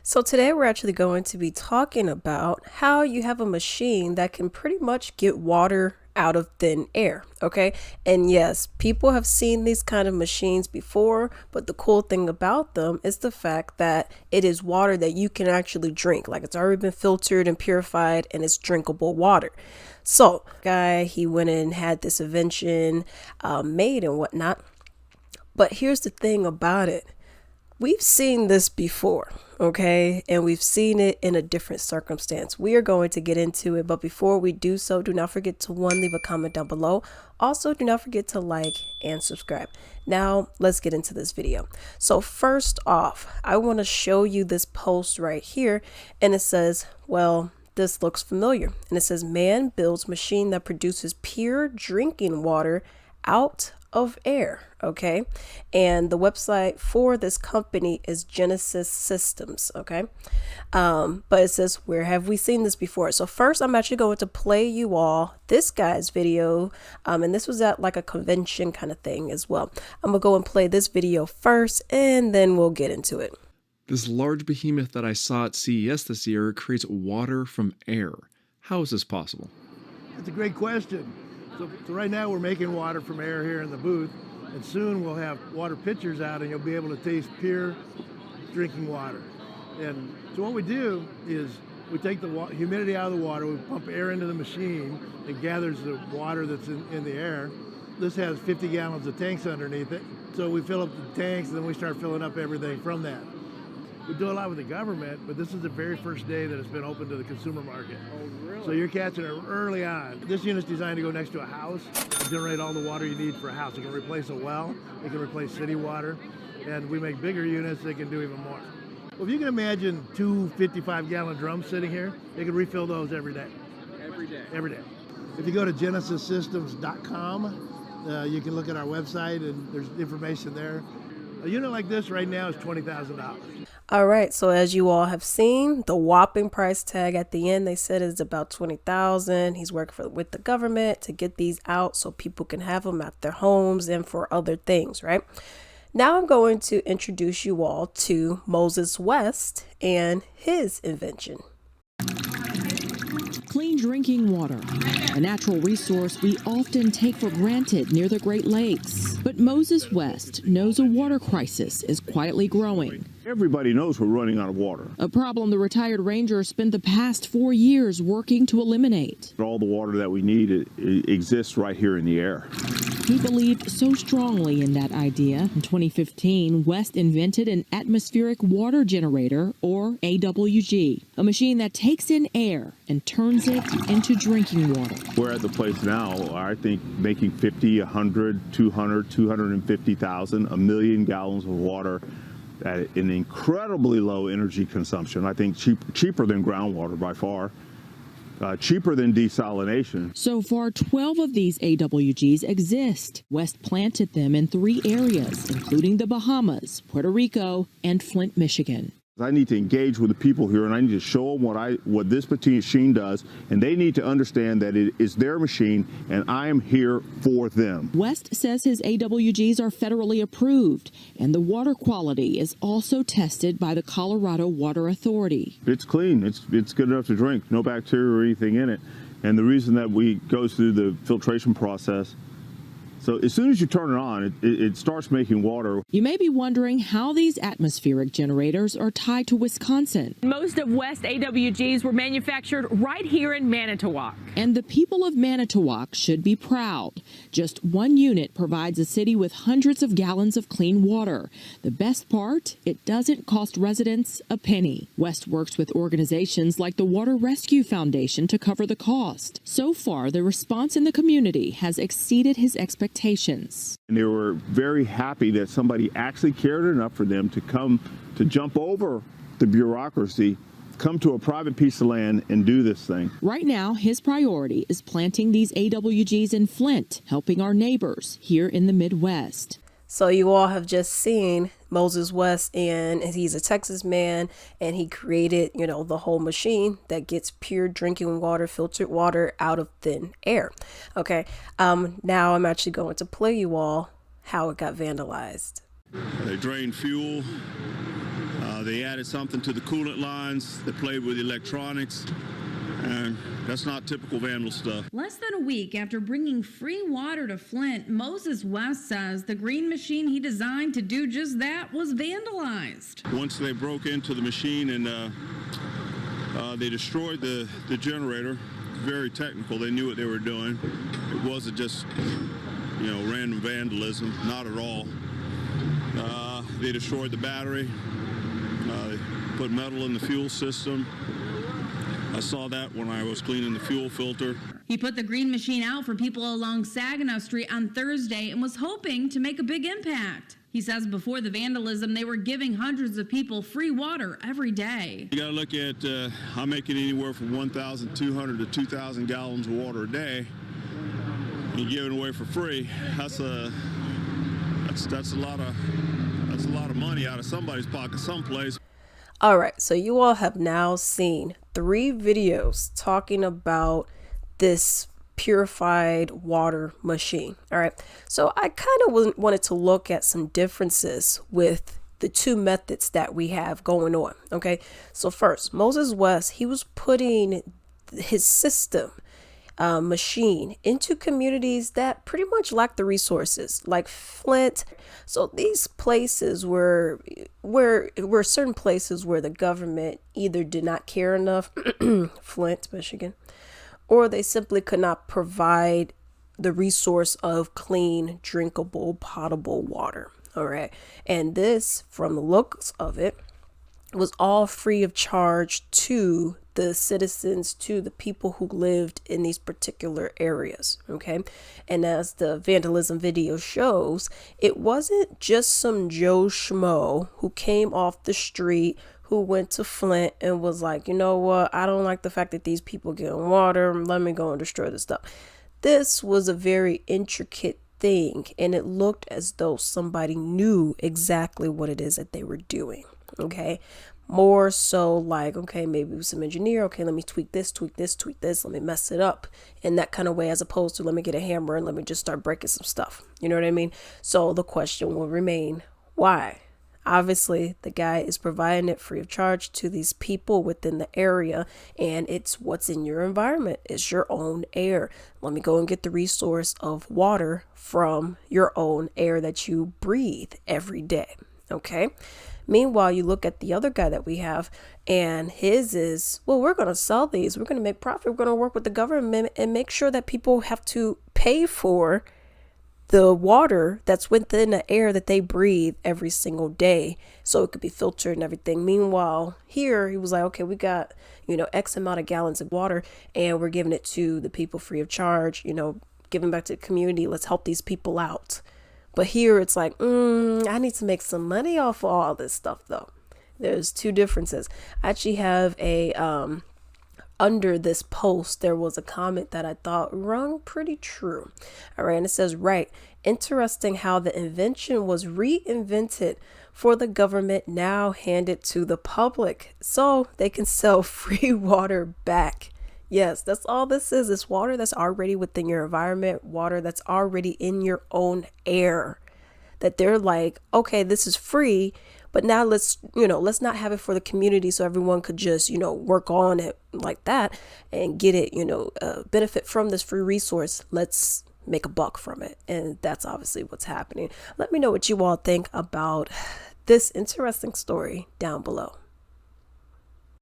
So today we're actually going to be talking about how you have a machine that can pretty much get water out of thin air, okay? And yes, people have seen these kind of machines before, but the cool thing about them is the fact that it is water that you can actually drink. Like, it's already been filtered and purified and it's drinkable water. So he went in and had this invention made and whatnot. But here's the thing about it. We've seen this before, okay? And we've seen it in a different circumstance. We are going to get into it, but before we do so, do not forget to leave a comment down below. Also, do not forget to like and subscribe. Now, let's get into this video. So first off, I want to show you this post right here, and it says, well, this looks familiar. And it says, man builds machine that produces pure drinking water out of air. Okay, and the website for this company is Genesis Systems. Okay, but it says, where have we seen this before? So first, I'm actually going to play you all this guy's video, and this was at like a convention kind of thing as well. I'm gonna go and play this video first, and then we'll get into it. This large behemoth that I saw at CES this year creates water from air. How is this possible? That's a great question. So right now we're making water from air here in the booth, and soon we'll have water pitchers out and you'll be able to taste pure drinking water. And so what we do is we take the humidity out of the water, we pump air into the machine, it gathers the water that's in the air. This has 50 gallons of tanks underneath it. So we fill up the tanks and then we start filling up everything from that. We do a lot with the government, but this is the very first day that it's been open to the consumer market. Oh, really? So you're catching it early on. This unit's designed to go next to a house and generate all the water you need for a house. It can replace a well, it can replace city water, and we make bigger units that can do even more. Well, if you can imagine two 55-gallon drums sitting here, they can refill those every day. Every day? Every day. If you go to genesissystems.com, you can look at our website and there's information there. A unit like this right now is $20,000. All right, so as you all have seen, the whopping price tag at the end, they said is about $20,000. He's working with the government to get these out so people can have them at their homes and for other things, right? Now I'm going to introduce you all to Moses West and his invention. Clean drinking water, a natural resource we often take for granted near the Great Lakes. But Moses West knows a water crisis is quietly growing. Everybody knows we're running out of water. A problem the retired ranger spent the past 4 years working to eliminate. All the water that we need it exists right here in the air. He believed so strongly in that idea. In 2015, West invented an atmospheric water generator, or AWG, a machine that takes in air and turns it into drinking water. We're at the place now, I think, making 50, 100, 200, 250,000, a million gallons of water at an incredibly low energy consumption. I think cheaper than groundwater by far. Cheaper than desalination. So far, 12 of these AWGs exist. West planted them in 3 areas, including the Bahamas, Puerto Rico, and Flint, Michigan. I need to engage with the people here, and I need to show them what this machine does, and they need to understand that it is their machine, and I am here for them. West says his AWGs are federally approved, and the water quality is also tested by the Colorado Water Authority. It's clean. It's good enough to drink. No bacteria or anything in it. And the reason that we go through the filtration process, so as soon as you turn it on, it starts making water. You may be wondering how these atmospheric generators are tied to Wisconsin. Most of West AWGs were manufactured right here in Manitowoc. And the people of Manitowoc should be proud. Just one unit provides a city with hundreds of gallons of clean water. The best part, it doesn't cost residents a penny. West works with organizations like the Water Rescue Foundation to cover the cost. So far, the response in the community has exceeded his expectations. And they were very happy that somebody actually cared enough for them to come to jump over the bureaucracy, come to a private piece of land and do this thing. Right now, his priority is planting these AWGs in Flint, helping our neighbors here in the Midwest. So you all have just seen Moses West, and he's a Texas man, and he created, the whole machine that gets pure drinking water, filtered water out of thin air. Okay. Now I'm actually going to play you all how it got vandalized. They drained fuel. They added something to the coolant lines. They played with electronics. And that's not typical vandal stuff. Less than a week after bringing free water to Flint, Moses West says the green machine he designed to do just that was vandalized. Once they broke into the machine and they destroyed the generator, very technical. They knew what they were doing. It wasn't just, random vandalism, not at all. They destroyed the battery. They put metal in the fuel system. I saw that when I was cleaning the fuel filter. He put the green machine out for people along Saginaw Street on Thursday and was hoping to make a big impact. He says before the vandalism, they were giving hundreds of people free water every day. You got to look at, I'm making anywhere from 1,200 to 2,000 gallons of water a day. And giving away for free. That's a lot of money out of somebody's pocket someplace. All right, so you all have now seen 3 videos talking about this purified water machine. All right, so I kind of wanted to look at some differences with the 2 methods that we have going on. Okay, so first, Moses West, he was putting his system machine into communities that pretty much lack the resources, like Flint. So these places were certain places where the government either did not care enough, Flint, Michigan, or they simply could not provide the resource of clean, drinkable, potable water. All right. And this, from the looks of it, was all free of charge to the citizens, to the people who lived in these particular areas. Okay. And as the vandalism video shows, it wasn't just some Joe Schmo who came off the street, who went to Flint and was like, you know what, I don't like the fact that these people getting water. Let me go and destroy this stuff. This was a very intricate thing, and it looked as though somebody knew exactly what it is that they were doing. Okay. More so like, okay, maybe it was some engineer. Okay, let me tweak this. Let me mess it up in that kind of way, as opposed to let me get a hammer and let me just start breaking some stuff. You know what I mean? So the question will remain, why? Obviously, the guy is providing it free of charge to these people within the area, and it's what's in your environment. It's your own air. Let me go and get the resource of water from your own air that you breathe every day. Okay. Meanwhile, you look at the other guy that we have, and his is, well, we're going to sell these. We're going to make profit. We're going to work with the government and make sure that people have to pay for the water that's within the air that they breathe every single day, so it could be filtered and everything. Meanwhile, here he was like, okay, we got, X amount of gallons of water, and we're giving it to the people free of charge, giving back to the community. Let's help these people out. But here it's like, I need to make some money off of all this stuff, though. There's 2 differences. I actually have a, under this post, there was a comment that I thought rung pretty true. All right. And it says, right. Interesting how the invention was reinvented for the government, now handed to the public so they can sell free water back. Yes, that's all this is. It's water that's already within your environment, water that's already in your own air, that they're like, okay, this is free, but now let's not have it for the community so everyone could just, work on it like that and get it, benefit from this free resource. Let's make a buck from it. And that's obviously what's happening. Let me know what you all think about this interesting story down below.